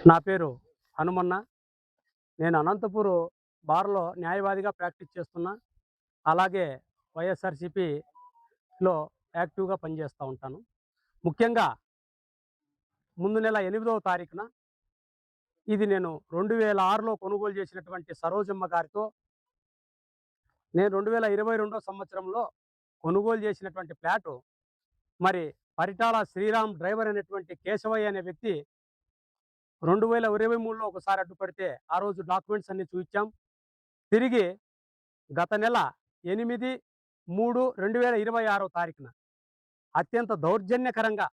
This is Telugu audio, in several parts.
నా పేరు హనుమన్న. నేను అనంతపూర్ బార్‌లో న్యాయవాదిగా ప్రాక్టీస్ చేస్తున్నా. అలాగే వైఎస్ఆర్‌సీపీలో యాక్టివ్‌గా పనిచేస్తా ఉంటాను. ముఖ్యంగా ముందు నెల 8వ తారీఖున ఇది నేను 2006లో కొనుగోలు చేసినటువంటి సరోజమ్మ గారితో నేను 2022 సంవత్సరంలో కొనుగోలు చేసినటువంటి ఫ్లాటు మరి పరిటాల శ్రీరామ్ డ్రైవర్ అనేటువంటి కేశవయ్య అనే వ్యక్తి 2023లో ఒకసారి అడ్డుపడితే ఆ రోజు డాక్యుమెంట్స్ అన్నీ చూయించాం. తిరిగి గత నెల 8/3/2026 తారీఖున అత్యంత దౌర్జన్యకరంగా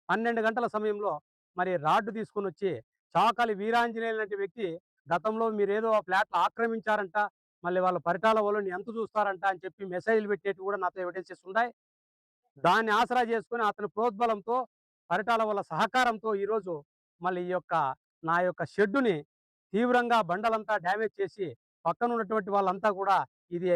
12 గంటల సమయంలో మరి రాడ్డు తీసుకొనొచ్చి చాకలి వీరాంజనేయులు లాంటి వ్యక్తి గతంలో మీరేదో ఆ ఫ్లాట్లు ఆక్రమించారంట, మళ్ళీ వాళ్ళ పరిటాల వాళ్ళని ఎంత చూస్తారంట అని చెప్పి మెసేజ్‌లు పెట్టేటివి కూడా నాతో ఎవిడెన్సెస్ ఉన్నాయి. దాన్ని ఆసరా చేసుకొని అతని ప్రోద్బలంతో పరిటాల వాళ్ళ సహకారంతో ఈరోజు మళ్ళీ నా యొక్క షెడ్డుని తీవ్రంగా బండలంతా డ్యామేజ్ చేసి పక్కనున్నటువంటి వాళ్ళంతా కూడా ఇది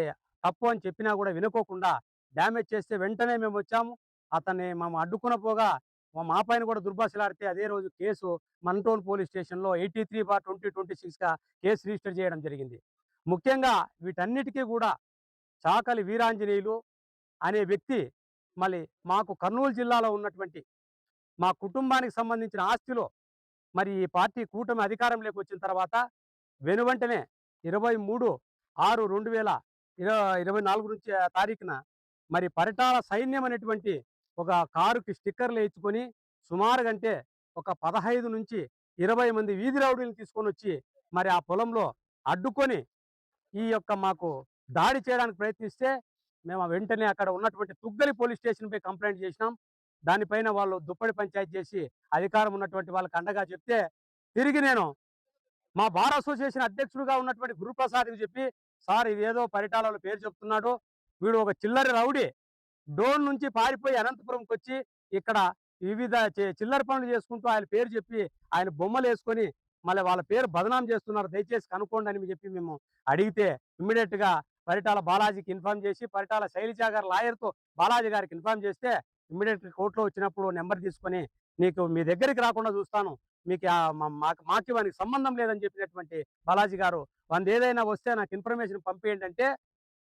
తప్పు అని చెప్పినా కూడా వినుకోకుండా డ్యామేజ్ చేస్తే వెంటనే మేమొచ్చాము. అతన్ని మేము అడ్డుకున్న పోగా మా పైన కూడా దుర్భాషలాడితే అదే రోజు కేసు మన్‌టోన్ పోలీస్ స్టేషన్‌లో 83/2026గా కేసు రిజిస్టర్ చేయడం జరిగింది. ముఖ్యంగా వీటన్నిటికీ కూడా చాకలి వీరాంజనేయులు అనే వ్యక్తి మళ్ళీ మాకు కర్నూలు జిల్లాలో ఉన్నటువంటి మా కుటుంబానికి సంబంధించిన ఆస్తిలో మరి ఈ పార్టీ కూటమి అధికారంలోకి వచ్చిన తర్వాత వెనువెంటనే 23/6/2024 నుంచి తారీఖున మరి పరిటాల సైన్యం అనేటువంటి ఒక కారుకి స్టిక్కర్లు వేయించుకొని సుమారుగా అంటే ఒక 15 నుంచి 20 మంది వీధి రౌడీలను తీసుకొని వచ్చి మరి ఆ పొలంలో అడ్డుకొని మాకు దాడి చేయడానికి ప్రయత్నిస్తే మేము వెంటనే అక్కడ ఉన్నటువంటి తుగ్గలి పోలీస్ స్టేషన్‌పై కంప్లెయింట్ చేసినాం. దానిపైన వాళ్ళు దుప్పటి పంచాయతీ చేసి అధికారం ఉన్నటువంటి వాళ్ళకి అండగా చెప్తే తిరిగి నేను మా బార్ అసోసియేషన్ అధ్యక్షుడిగా ఉన్నటువంటి గురుప్రసాద్‌కి చెప్పి, సార్ ఇదేదో పరిటాలలో పేరు చెప్తున్నాడు. వీడు ఒక చిల్లర రౌడీ. డోన్ నుంచి పారిపోయి అనంతపురంకొచ్చి ఇక్కడ వివిధ చిల్లర పనులు చేసుకుంటూ ఆయన పేరు చెప్పి, ఆయన బొమ్మలేసుకొని మళ్ళీ వాళ్ళ పేరు బదనాం చేస్తున్నారు. దయచేసి కనుక్కోండి అని చెప్పి మేము అడిగితే ఇమ్మీడియేట్‌గా పరిటాల బాలాజీకి ఇన్ఫార్మ్ చేసి, పరిటాల శైలజ గారి లాయర్‌తో బాలాజీ గారికి ఇన్ఫార్మ్ చేస్తే ఇమ్మీడియేట్‌గా కోర్ట్‌లో వచ్చినప్పుడు నంబర్ తీసుకొని, నీకు మీ దగ్గరికి రాకుండా చూస్తాను. మీకు మాకు వానికి సంబంధం లేదని చెప్పినటువంటి బాలాజీ గారు, వానిదేదైనా వస్తే నాకు ఇన్ఫర్మేషన్ పంపియండి అంటే,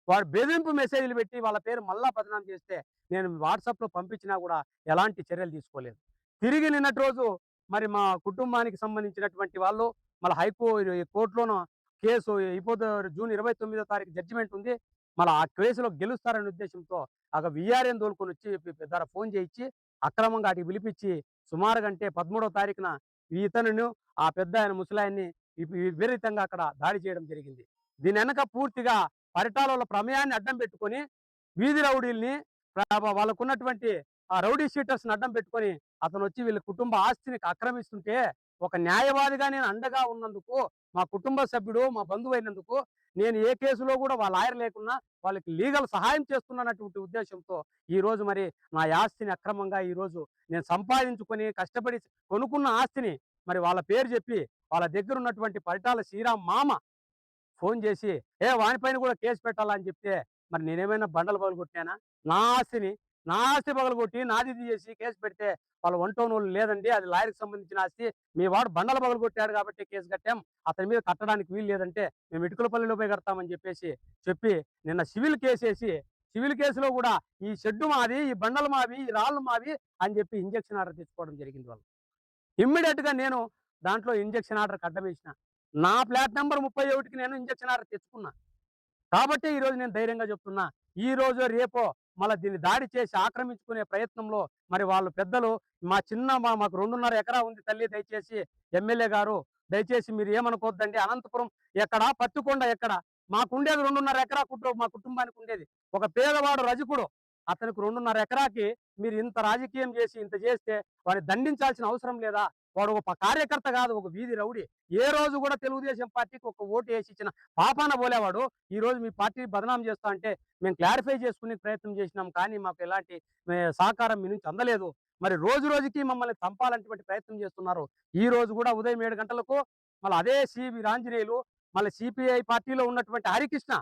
వాడు బెదిరింపు మెసేజ్‌లు పెట్టి వాళ్ళ పేరు మళ్ళా బదనాం చేస్తే, నేను వాట్సాప్‌లో పంపించినా కూడా ఎలాంటి చర్యలు తీసుకోలేదు. తిరిగి నిన్నటి రోజు మరి మా కుటుంబానికి సంబంధించినటువంటి వాళ్ళు మళ్ళా కోర్ట్‌లోనూ కేసు అయిపోతే జూన్ 29వ తారీఖు జడ్జిమెంట్ ఉంది. మళ్ళా ఆ కేసులో గెలుస్తారనే ఉద్దేశంతో వీఆర్‌ఏని తోలుకొనొచ్చి ఫోన్ చేయించి అక్రమంగా ఆటికి పిలిపించి సుమారుగా అంటే 13వ తారీఖున ఇతనును ఆ పెద్దాయన ముసలాయన్ని విపరీతంగా అక్కడ దాడి చేయడం జరిగింది. దీని వెనక పూర్తిగా పరిటాలలో ప్రమేయాన్ని అడ్డం పెట్టుకొని వీధి రౌడీల్ని వాళ్ళకున్నటువంటి ఆ రౌడీ షీటర్స్‌ని అడ్డం పెట్టుకొని అతనొచ్చి వీళ్ళ కుటుంబ ఆస్తిని ఆక్రమిస్తుంటే ఒక న్యాయవాదిగా నేను అండగా ఉన్నందుకు, మా కుటుంబ సభ్యుడు, మా బంధువైనందుకు నేను ఏ కేసులో కూడా వాళ్ళ లాయర్ లేకున్నా వాళ్ళకి లీగల్ సహాయం చేస్తున్నానటువంటి ఉద్దేశంతో ఈరోజు మరి నా ఆస్తిని అక్రమంగా ఈరోజు నేను సంపాదించుకొని కష్టపడి కొనుక్కున్న ఆస్తిని మరి వాళ్ళ పేరు చెప్పి వాళ్ళ దగ్గర ఉన్నటువంటి పరిటాల శ్రీరామ్ మామ ఫోన్ చేసి వానిపైన కూడా కేసు పెట్టాలా అని చెప్తే మరి నేనేమైనా బండలు పగలగొట్టానా? నా ఆస్తిని నా ఆస్తి పగలగొట్టి నాది ఇది చేసి కేసు పెడితే వాళ్ళ వంటోనోళ్ళు లేదండి, అది లాయర్‌కి సంబంధించిన ఆస్తి. మీ వాడు బండలు పగలగొట్టాడు కాబట్టి కేసు కట్టాం. అతని మీద కట్టడానికి వీలు లేదంటే మేము ఇటుకలపల్లిలో పోయి కడతామని చెప్పి నిన్న సివిల్ కేసేసి సివిల్ కేసులో కూడా ఈ షెడ్డు మాది, ఈ బండలు మావి, ఈ రాళ్ళు మావి అని చెప్పి ఇంజెక్షన్ ఆర్డర్ తెచ్చుకోవడం జరిగింది వాళ్ళు. ఇమ్మీడియేట్‌గా నేను దాంట్లో ఇంజెక్షన్ ఆర్డర్‌కి అడ్డమేసిన. నా ఫ్లాట్ నంబర్ 31కి నేను ఇంజెక్షన్ ఆర్డర్ తెచ్చుకున్నా. కాబట్టే ఈరోజు నేను ధైర్యంగా చెప్తున్నా. ఈరోజో, రేపో మళ్ళా దీన్ని దాడి చేసి ఆక్రమించుకునే ప్రయత్నంలో మరి వాళ్ళు పెద్దలు మాకు 2.5 ఎకరా ఉంది తల్లి, దయచేసి ఎమ్మెల్యే గారు దయచేసి మీరు ఏమనుకోవద్దండి. అనంతపురం ఎక్కడ? పత్తికొండ ఎక్కడ? మాకుండేది 2.5 ఎకరా మా కుటుంబానికి ఉండేది. ఒక పేదవాడు రజకుడు. అతనికి 2.5 ఎకరాకి మీరు ఇంత రాజకీయం చేసి ఇంత చేస్తే వాడిని దండించాల్సిన అవసరం లేదా? వాడు ఒక కార్యకర్త కాదు, ఒక వీధి రౌడీ. ఏ రోజు కూడా తెలుగుదేశం పార్టీకి ఒక ఓటు వేసి ఇచ్చిన పాపాన పోలేవాడు. ఈరోజు మీ పార్టీ బదనాం చేస్తా అంటే మేము క్లారిఫై చేసుకునే ప్రయత్నం చేసినాం. కానీ మాకు ఎలాంటి సహకారం మీ నుంచి అందలేదు. మరి రోజు రోజుకి మమ్మల్ని చంపాలనేటువంటి ప్రయత్నం చేస్తున్నారు. ఈ రోజు కూడా ఉదయం 7 గంటలకు మళ్ళీ అదే వీరాంజనేయులు, మళ్ళీ సిపిఐ పార్టీలో ఉన్నటువంటి హరికృష్ణ,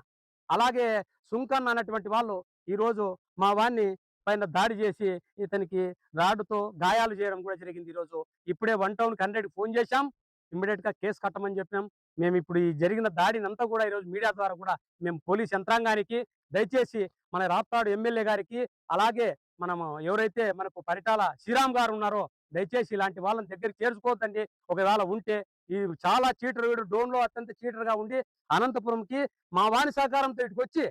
అలాగే సుంకన్న అనేటువంటి వాళ్ళు ఈరోజు మా వాడిని పైన దాడి చేసి ఇతనికి రాడ్డుతో గాయాలు చేయడం కూడా జరిగింది. ఈరోజు ఇప్పుడే 1 టౌన్‌కి 100కి ఫోన్ చేశాం. ఇమ్మీడియేట్‌గా కేసు కట్టమని చెప్పాం. మేము ఇప్పుడు ఈ జరిగిన దాడినంతా కూడా ఈరోజు మీడియా ద్వారా కూడా మేము పోలీస్ యంత్రాంగానికి, దయచేసి మన రాప్తాడు ఎమ్మెల్యే గారికి, అలాగే మనము ఎవరైతే మనకు పరిటాల శ్రీరామ్ గారు ఉన్నారో, దయచేసి ఇలాంటి వాళ్ళని దగ్గరికి చేర్చుకోవద్దండి. ఒకవేళ ఉంటే ఈ చాలా చీటర్, వీడు డోన్‌లో అత్యంత చీటర్‌గా ఉండి అనంతపురంకి మా వాని సహకారంతో ఇటుకొచ్చి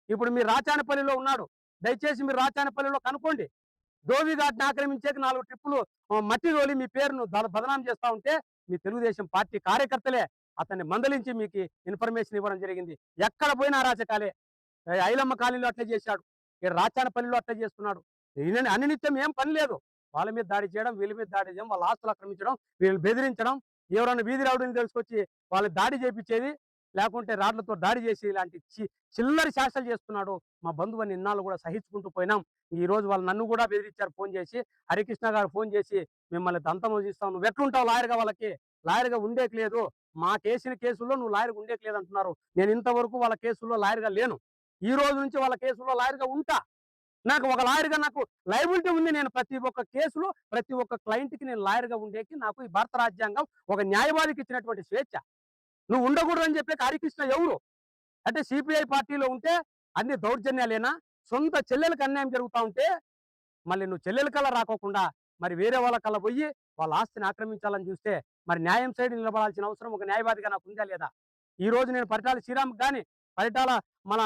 ఇప్పుడు మీరు రాచానపల్లిలో ఉన్నాడు. దయచేసి మీరు రాచానపల్లిలో కనుక్కోండి. ధోబిఘాట్‌ని ఆక్రమించేకి 4 ట్రిప్పులు మట్టి తోలి మీ పేరును బదనాం చేస్తా ఉంటే, మీ తెలుగుదేశం పార్టీ కార్యకర్తలే అతన్ని మందలించి మీకు ఇన్ఫర్మేషన్ ఇవ్వడం జరిగింది. ఎక్కడ పోయినా అరాచకాలే. ఐలమ్మ కాలనీలో అట్లే చేశాడు. ఈడ రాచానపల్లిలో అట్లే చేస్తున్నాడు. ఈయనని అనినిత్యం ఏం పని లేదు. వాళ్ళ మీద దాడి చేయడం, వీళ్ళ మీద దాడి చేయడం, వాళ్ళ ఆస్తులు ఆక్రమించడం, వీళ్ళని బెదిరించడం, ఎవరైనా వీధి రౌడీని తెలుసుకొచ్చి వాళ్ళకి దాడి చేపించేది, లేకుంటే రాడ్లతో దాడి చేసి ఇలాంటి చిల్లరి శాసనలు చేస్తున్నాడు. మా బంధువుని ఇన్నాళ్ళు కూడా సహించుకుంటూ పోయినాం. ఈ రోజు వాళ్ళు నన్ను కూడా బెదిరించారు ఫోన్ చేసి. హరికృష్ణ గారు ఫోన్ చేసి మిమ్మల్ని దంతం చేస్తావు, నువ్వు ఎట్లుంటావు లాయర్గా, వాళ్ళకి లాయర్గా ఉండేకి లేదు, మా కేసిన కేసుల్లో నువ్వు లాయర్గా ఉండేకి లేదు అంటున్నారు. నేను ఇంతవరకు వాళ్ళ కేసుల్లో లాయర్గా లేను. ఈ రోజు నుంచి వాళ్ళ కేసుల్లో లాయర్గా ఉంటా. నాకు ఒక లాయర్గా నాకు లయబిలిటీ ఉంది. నేను ప్రతి ఒక్క కేసులో ప్రతి ఒక్క క్లయింట్కి నేను లాయర్గా ఉండేకి నాకు ఈ భారత రాజ్యాంగం ఒక న్యాయవాదికి ఇచ్చినటువంటి స్వేచ్ఛ. నువ్వు ఉండకూడదని చెప్పి హరికృష్ణ ఎవరు అంటే సిపిఐ పార్టీలో ఉంటే అన్ని దౌర్జన్యాలేనా? సొంత చెల్లెలకు అన్యాయం జరుగుతా ఉంటే మళ్ళీ నువ్వు చెల్లెల కల్లా రాకోకుండా మరి వేరే వాళ్ళ కల్లా పోయి వాళ్ళ ఆస్తిని ఆక్రమించాలని చూస్తే మరి న్యాయం సైడ్ నిలబడాల్సిన అవసరం ఒక న్యాయవాదిగా నాకు ఉందా లేదా? ఈ రోజు నేను పరిటాల శ్రీరామ్కి కానీ, పరిటాల మన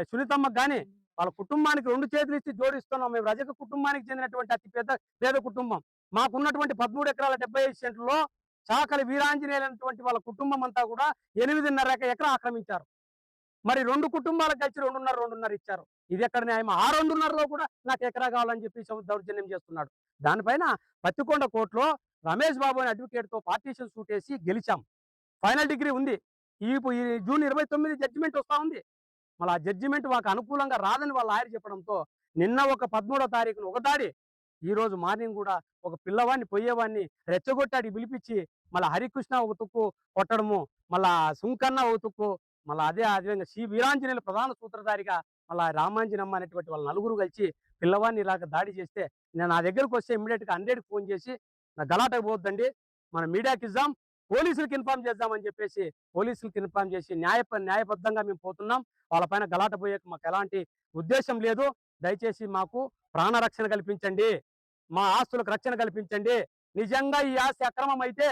సునీతమ్మకి కానీ వాళ్ళ కుటుంబానికి 2 చేతులు ఇచ్చి జోడిస్తున్నాం. మేము రజక కుటుంబానికి చెందినటువంటి అతి పేద కుటుంబం. మాకున్నటువంటి 13 ఎకరాల 75 సెంట్లలో చాకలి వీరాంజనేయులైనటువంటి వాళ్ళ కుటుంబం అంతా కూడా 8.5 ఎకరా ఆక్రమించారు. మరి 2 కుటుంబాలకు కలిసి 2.5 ఇచ్చారు. ఇది ఎక్కడ న్యాయం? ఆ 2.5లో కూడా నాకు ఎకరా కావాలని చెప్పి దౌర్జన్యం చేస్తున్నాడు. దానిపైన పత్తికొండ కోర్టులో రమేష్ బాబు అనే అడ్వకేట్‌తో పార్టీషన్ సూట్ వేసి గెలిచాం. ఫైనల్ డిగ్రీ ఉంది. ఈ జూన్ 29 జడ్జిమెంట్ వస్తా ఉంది. మళ్ళీ ఆ జడ్జిమెంట్ మాకు అనుకూలంగా రాదని వాళ్ళ లాయర్ చెప్పడంతో నిన్న ఒక 13వ తారీఖున ఒక దాడి, ఈ రోజు మార్నింగ్ కూడా ఒక పిల్లవాడిని పోయేవాడిని రెచ్చగొట్టాడి పిలిపించి మళ్ళీ హరికృష్ణ ఒక తుక్కు కొట్టడము, మళ్ళా సుంకన్న ఒక తుక్కు, మళ్ళీ అదే విధంగా సి వీరాంజనేయులు ప్రధాన సూత్రధారిగా మళ్ళా రామాంజనమ్మ అనేటువంటి వాళ్ళ నలుగురు కలిసి పిల్లవాడిని ఇలాగ దాడి చేస్తే నేను నా దగ్గరకు వస్తే ఇమ్మీడియట్గా 100కి ఫోన్ చేసి నా గలాటకు పోద్దండి, మన మీడియాకి ఇద్దాం, పోలీసులకు ఇన్ఫార్మ్ చేద్దామని చెప్పేసి పోలీసులకు ఇన్ఫార్మ్ చేసి న్యాయబద్ధంగా మేము పోతున్నాం. వాళ్ళపైన గలాట పోయే మాకు ఎలాంటి ఉద్దేశం లేదు. దయచేసి మాకు ప్రాణరక్షణ కల్పించండి, మా ఆస్తులకు రక్షణ కల్పించండి. నిజంగా ఈ ఆస్తి అక్రమం అయితే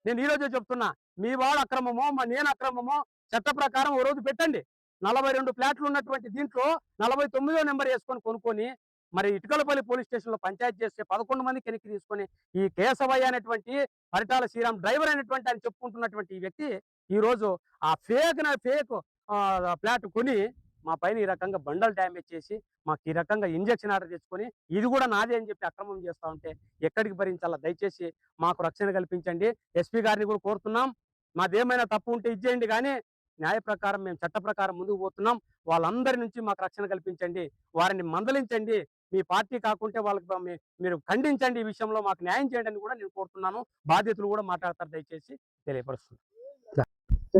నేను ఈ రోజే చెప్తున్నా, మీ వాడు అక్రమమో నేను అక్రమమో చట్ట ప్రకారం ఓ రోజు పెట్టండి. 42 ఫ్లాట్లు ఉన్నటువంటి దీంట్లో 49వ నెంబర్ వేసుకొని కొనుక్కొని మరి ఇటుకలపల్లి పోలీస్ స్టేషన్లో పంచాయతీ చేస్తే 11 మంది వెనక్కి తీసుకొని ఈ కేశవయ్య అనేటువంటి పరిటాల శ్రీరామ్ డ్రైవర్ అనేటువంటి ఆయన చెప్పుకుంటున్నటువంటి ఈ వ్యక్తి ఈ రోజు ఆ ఫేక్ ఫ్లాట్ కొని మా పైన ఈ రకంగా బండలు డ్యామేజ్ చేసి మాకు ఈ రకంగా ఇంజక్షన్ ఆర్డర్ తెచ్చుకొని ఇది కూడా నాదే అని చెప్పి అక్రమం చేస్తా ఉంటే ఎక్కడికి భరించాలా? దయచేసి మాకు రక్షణ కల్పించండి. ఎస్పీ గారిని కూడా కోరుతున్నాం, మాదేమైనా తప్పు ఉంటే ఇచ్చేయండి, కానీ న్యాయ ప్రకారం మేము చట్ట ప్రకారం ముందుకు పోతున్నాం. వాళ్ళందరి నుంచి మాకు రక్షణ కల్పించండి, వారిని మందలించండి, మీ పార్టీ కాకుంటే వాళ్ళకి మీరు ఖండించండి, ఈ విషయంలో మాకు న్యాయం చేయండి అని కూడా నేను కోరుతున్నాను. బాధ్యతలు కూడా మాట్లాడతారు, దయచేసి తెలియపరుస్తుంది.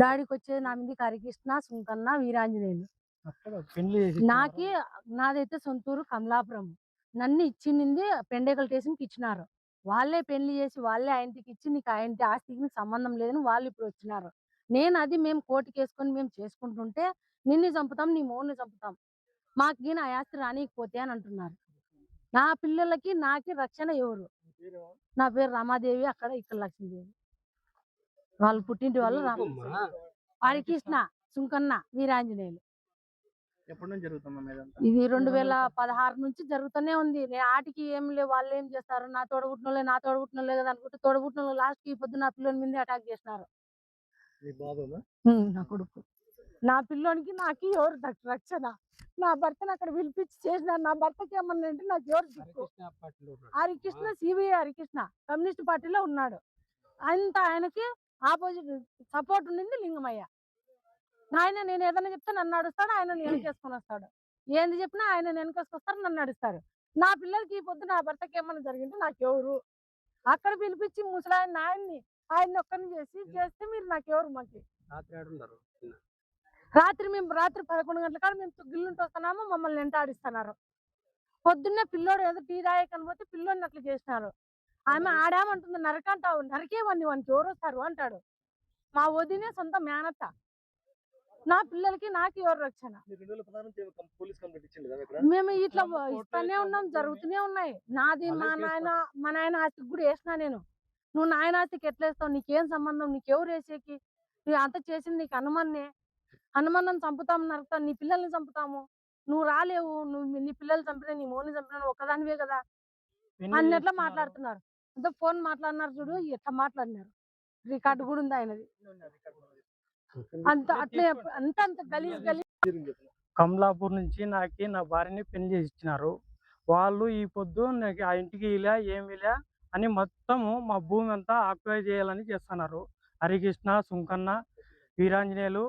దాడికి వచ్చేది నా మీదకి హరికృష్ణ, సుంకన్న, వీరాంజనేయులు. నాకి నాదైతే సొంతూరు కమలాపురం. నన్ను ఇచ్చింది పెండేకల్ స్టేషన్కి ఇచ్చినారు. వాళ్ళే పెళ్లి చేసి వాళ్ళే ఆయనకి ఇచ్చి నీకు ఆయన ఆస్తికి నీకు సంబంధం లేదని వాళ్ళు ఇప్పుడు వచ్చినారు. నేను అది మేము కోర్టుకి వేసుకొని మేము చేసుకుంటుంటే నిన్ను చంపుతాం, నీ మోన్ని చంపుతాం, మాకు నా ఆస్తి రానికపోతే అని అంటున్నారు. నా పిల్లలకి నాకి రక్షణ ఎవరు? నా పేరు రమాదేవి, అక్కడ ఇక్కడ లక్ష్మీదేవి. వాళ్ళు పుట్టింటి వాళ్ళు హరికృష్ణ, సుంకన్న, వీరాంజనేయులు. ఎప్పటి నుంచి జరుగుతుందమ్మా ఇదంతా? ఇది 2016 నుంచి జరుగుతూనే ఉంది. నేను ఆటికి ఏం లేవు, వాళ్ళు ఏం చేస్తారు, నా తోడబుట్టినోళ్ళే కదా అనుకుంటే తోడబుట్టినోళ్ళు లాస్ట్ ఈ పొద్దు నా పిల్లోని మీద అటాక్ చేసినారు. నా కొడుకు, నా పిల్లోనికి నాకు ఎవరు రక్షణ? నా భర్తను అక్కడ పిలిపించి చేసినారు. నా భర్తకి ఏమన్నా అంటే నాకు ఎవరు దిక్కు? హరికృష్ణ, సిబిఐ హరికృష్ణ కమ్యూనిస్ట్ పార్టీలో ఉన్నాడు. అంత ఆయనకి ఆపోజిట్ సపోర్ట్ ఉండింది లింగమయ్య. ఆయన నేను ఏదైనా చెప్తే నన్ను నడుస్తాడు, ఆయన వెనకేసుకొని వస్తాడు. ఏంది చెప్పినా ఆయన వెనకేసుకొస్తారు, నన్ను నడుస్తారు. నా పిల్లలకి ఈ పొద్దు నా భర్తకి ఏమన్నా జరిగింటే నాకెవరు? అక్కడ పిలిపించి ముసలాయన ఆయన్ని ఒక్కరిని చేస్తే మీరు నాకెవరు? మాకు రాత్రి 11 గంటల కాడ మేము గిల్లుంటూ వస్తున్నాము, మమ్మల్ని వెంటాడిస్తున్నారు. పొద్దున్నే పిల్లోడు ఏదో టీ తాగకని పోతే పిల్లోడిని అట్లా చేసినారు. ఆమె ఆడామంటుంది నరకంటావు, నరికేవన్నీ వానికి ఎవరు వస్తారు అంటాడు. మా వదినే సొంత మేనత్త. నా పిల్లలకి నాకు ఎవరు రక్షణ? మేము ఇట్లా ఇస్తానే ఉన్నాం, జరుగుతూనే ఉన్నాయి. నాది మా నాయన ఆస్తికి కూడా వేసినా నేను. నువ్వు నాయన ఆస్తికి ఎట్లా వేస్తావు? నీకేం సంబంధం? నీకెవరు వేసేకి? నువ్వు అంత చేసింది నీకు హనుమన్నే. హనుమన్నని చంపుతాము, నరుకుతాము, నీ పిల్లల్ని చంపుతాము. నువ్వు రాలేవు, నువ్వు నీ పిల్లలు చంపినా నీ మోని చంపినా ఒక్కదానివే కదా అన్నట్లా మాట్లాడుతున్నారు. అంతా ఫోన్ మాట్లాడినారు చూడు, ఎట్లా మాట్లాడినారు. రికార్డు కూడా ఉంది ఆయనది. అంత అట్లే అంత గలీజ్. కమలాపూర్ నుంచి నాకు నా భార్యని పెళ్లి చేసి ఇచ్చినారు. వాళ్ళు ఈ పొద్దు నాకు ఆ ఇంటికి ఇలా ఏమిలే అని మొత్తము మా భూమి అంతా ఆక్యుపై చేయాలని చేస్తున్నారు. హరికృష్ణ, సుంకన్న, వీరాంజనేయులు.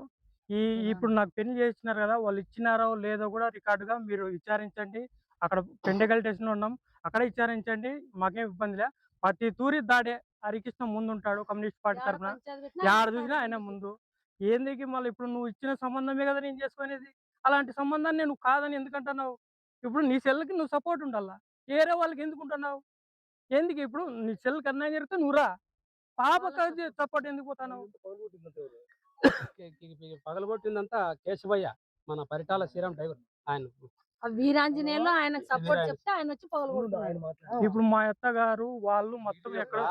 ఇప్పుడు నాకు పెళ్లి చేసినారు కదా, వాళ్ళు ఇచ్చినారో లేదో కూడా రికార్డుగా మీరు విచారించండి. అక్కడ పెండెగల్ స్టేషన్లో ఉన్నాం, అక్కడ విచారించండి. మాకేం ఇబ్బంది లే. ప్రతి తూరి దాడే. హరికృష్ణ ముందు ఉంటాడు కమ్యూనిస్ట్ పార్టీ తరఫున. యాడ చూసినా ఆయన ముందు. ఏందికి మళ్ళీ ఇప్పుడు నువ్వు ఇచ్చిన సంబంధమే కదా నేను చేసుకునేది. అలాంటి సంబంధాన్ని నువ్వు కాదని ఎందుకంటున్నావు? ఇప్పుడు నీ సెల్కి నువ్వు సపోర్ట్ ఉండాలా, వేరే వాళ్ళకి ఎందుకు ఉంటున్నావు? ఎందుకు ఇప్పుడు నీ సెల్కి అన్యాయం జరిగితే నువ్వు రా, పాపకి సపోర్ట్ ఎందుకు పోతున్నావు? పగలగొట్టిందంతా కేశవయ్య, మన పరిటాల శ్రీరామ్ డ్రైవర్. ఆయన వీరాంజనేయులు ఆయనకు సపోర్ట్ చెప్తే ఆయన వచ్చి పగలగొడుతున్నాడు. ఇప్పుడు మా అత్త గారు వాళ్ళు మొత్తం ఎక్కడ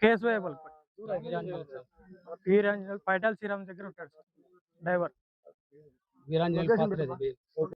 కేశవయ్య వీరాంజనేయులు పరిటాల శ్రీరామ్ దగ్గర ఉంటాడు డ్రైవర్. వీరాంజనేయులు